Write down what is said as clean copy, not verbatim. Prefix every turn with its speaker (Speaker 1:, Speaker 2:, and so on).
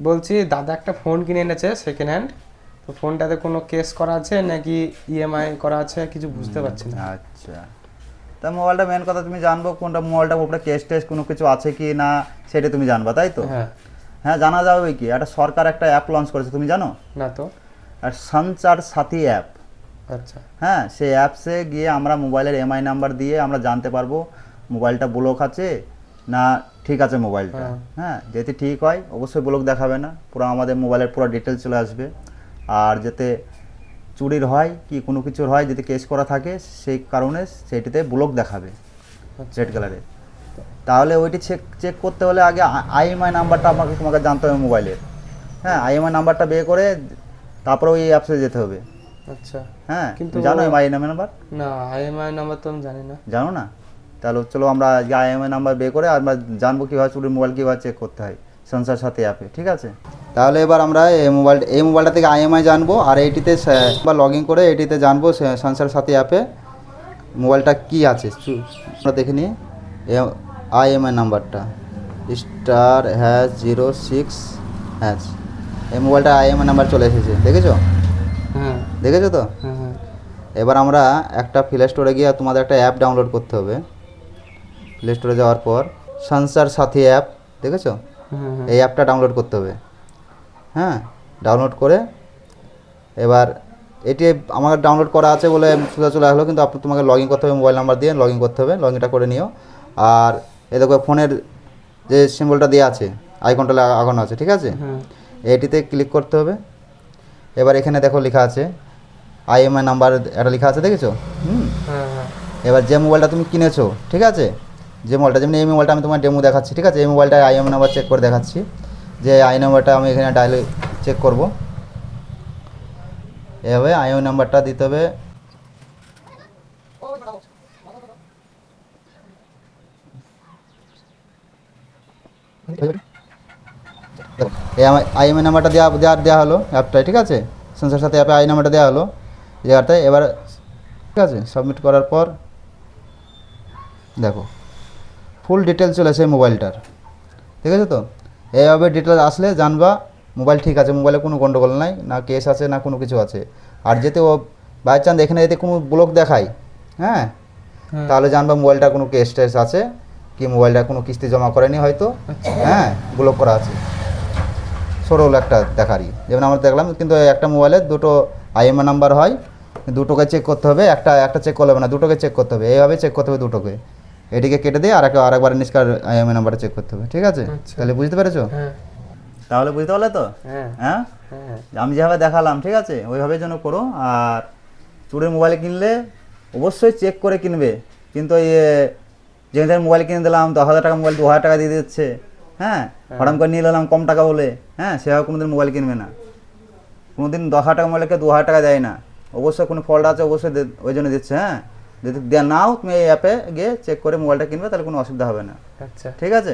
Speaker 1: বলছি দাদা একটা ফোন কিনে এনেছে সেকেন্ড হ্যান্ড, তো ফোনটাতে কোনো কেস করা আছে নাকি ইএমআই করা আছে কিছু বুঝতে পারছি না।
Speaker 2: আচ্ছা, তা মোবাইলটা মেন কথা তুমি জানবো কোনটা মোবাইলটার উপরে কেস টেস কোনো কিছু আছে কি না সেটা তুমি জানবা, তাই তো?
Speaker 1: হ্যাঁ।
Speaker 2: হ্যাঁ, জানা যাবে কি, একটা সরকার একটা অ্যাপ লঞ্চ করেছে, তুমি জানো?
Speaker 1: না তো।
Speaker 2: আর সঞ্চার সাথী অ্যাপ।
Speaker 1: আচ্ছা।
Speaker 2: হ্যাঁ, সেই অ্যাপসে গিয়ে আমরা মোবাইলের এমআই নাম্বার দিয়ে আমরা জানতে পারবো মোবাইলটা ব্লক আছে না ঠিক আছে মোবাইলটা। হ্যাঁ, যদি ঠিক হয় অবশ্যই ব্লক দেখাবে না, পুরো আমাদের মোবাইলের পুরো ডিটেলস চলে আসবে। আর যাতে চুরির হয় কি কোনো কিছুর হয় যদি কেস করা থাকে সেই কারণে সেইটিতে ব্লক দেখাবে রেড কালারে। তাহলে ওইটি চেক করতে হলে আগে আইএমআই নাম্বারটা তোমাকে জানতে হবে মোবাইলের। হ্যাঁ, আইএমআই নাম্বারটা বের করে তারপরে ওই অ্যাপসে যেতে হবে।
Speaker 1: আচ্ছা।
Speaker 2: হ্যাঁ,
Speaker 1: কিন্তু
Speaker 2: জানো আইএমআই নাম্বার?
Speaker 1: না, আইএমআই নাম্বার তো আমি জানি না।
Speaker 2: জানো না? তাহলে চলো আমরা আইএমআই নাম্বার বের করে আমরা জানবো কীভাবে চুরির মোবাইল কীভাবে চেক করতে হয় সংসার সাথে অ্যাপে, ঠিক আছে? তাহলে এবার আমরা এই মোবাইলটা থেকে আইএমআই জানবো, আর এইটিতে বা লগ ইন করে এটিতে জানবো সংসার সাথে অ্যাপে মোবাইলটা কী আছে আমরা দেখে নিই। আইএমআই নাম্বারটা *#06#, এই মোবাইলটা আইএমআই নাম্বার চলে এসেছে, দেখেছো?
Speaker 1: হ্যাঁ।
Speaker 2: দেখেছো তো?
Speaker 1: হ্যাঁ হ্যাঁ।
Speaker 2: এবার আমরা একটা প্লে স্টোরে গিয়ে তোমাদের একটা অ্যাপ ডাউনলোড করতে হবে। প্লে স্টোরে যাওয়ার পর সংসার সাথী অ্যাপ, দেখেছো? এই অ্যাপটা ডাউনলোড করতে হবে। হ্যাঁ, ডাউনলোড করে এবার এটি আমার ডাউনলোড করা আছে বলে সোজা চলে আসলো, কিন্তু তোমাকে লগ ইন করতে হবে, মোবাইল নাম্বার দিয়ে লগ ইন করতে হবে, লগ ইনটা করে নিও। আর এ দেখো ফোনের যে সিম্বলটা দেওয়া আছে, আইকনটা লাগানো আছে, ঠিক আছে? এটিতে ক্লিক করতে হবে। এবার এখানে দেখো লেখা আছে আইএমআই নাম্বার, এটা লেখা আছে, দেখেছো? এবার যে মোবাইলটা তুমি কিনেছো, ঠিক আছে, যে মোবাইলটা, যেমন এই মোবাইলটা আমি তোমার ডেমো দেখাচ্ছি, ঠিক আছে? এই মোবাইলটা আইএমআই নাম্বার চেক করে দেখাচ্ছি, যে আই নাম্বারটা আমি এখানে ডায়াল চেক করব। এভাবে আইএমআই নাম্বারটা দিতে হবে। এই আইএমআই নাম্বারটা দেওয়া হলো অ্যাপটায়, ঠিক আছে? সংসার সাথে অ্যাপে আই নাম্বারটা দেওয়া হলো জায়গাটায়। এবার ঠিক আছে, সাবমিট করার পর দেখো ফুল ডিটেলস চলে আসে মোবাইলটার, ঠিক আছে? তো এইভাবে ডিটেলস আসলে জানবা মোবাইল ঠিক আছে, মোবাইলে কোনো গন্ডগোল নাই, না কেস আছে না কোনো কিছু আছে। আর যেতে ও বাই চান্স এখানে যদি কোনো ব্লক দেখায়, হ্যাঁ, তাহলে জানবা মোবাইলটা কোনো কেস টেস আছে কি, মোবাইলটা কোনো কিস্তি জমা করেনি হয়তো, হ্যাঁ, ব্লক করা আছে সরল একটা দেখারই। যেমন আমরা দেখলাম, কিন্তু একটা মোবাইলে দুটো আইএমআই নাম্বার হয়, দুটোকে চেক করতে হবে, একটা চেক করলে হবে না, দুটোকে চেক করতে হবে, এইভাবে চেক করতে হবে দুটোকে। এটিকে কেটে দিয়ে আরেকবার নিষ্কার আইএমআই নাম্বারটা চেক করতে হবে, ঠিক আছে? তাহলে বুঝতে পেরেছো? তাহলে বুঝতে পারলে তো? হ্যাঁ, আমি যেভাবে দেখালাম, ঠিক আছে, ওইভাবে যেন করো। আর চুরির মোবাইল কিনলে অবশ্যই চেক করে কিনবে, কিন্তু যেখানে মোবাইল কিনে দিলাম 10,000 টাকা মোবাইল 2,000 টাকা দিয়ে দিচ্ছে, হ্যাঁ, হঠাৎ করে নিয়ে নিলাম কম টাকা বলে, হ্যাঁ, সেভাবে কোনোদিন মোবাইল কিনবে না। কোনোদিন 10,000 টাকা মোবাইলকে 2,000 টাকা দেয় না, অবশ্যই কোনো ফল্ট আছে, অবশ্যই ওই জন্য দিচ্ছে। হ্যাঁ, যদি নাও তুমি এই অ্যাপে গিয়ে চেক করে মোবাইলটা কিনবে, তাহলে কোনো অসুবিধা হবে না। আচ্ছা, ঠিক আছে?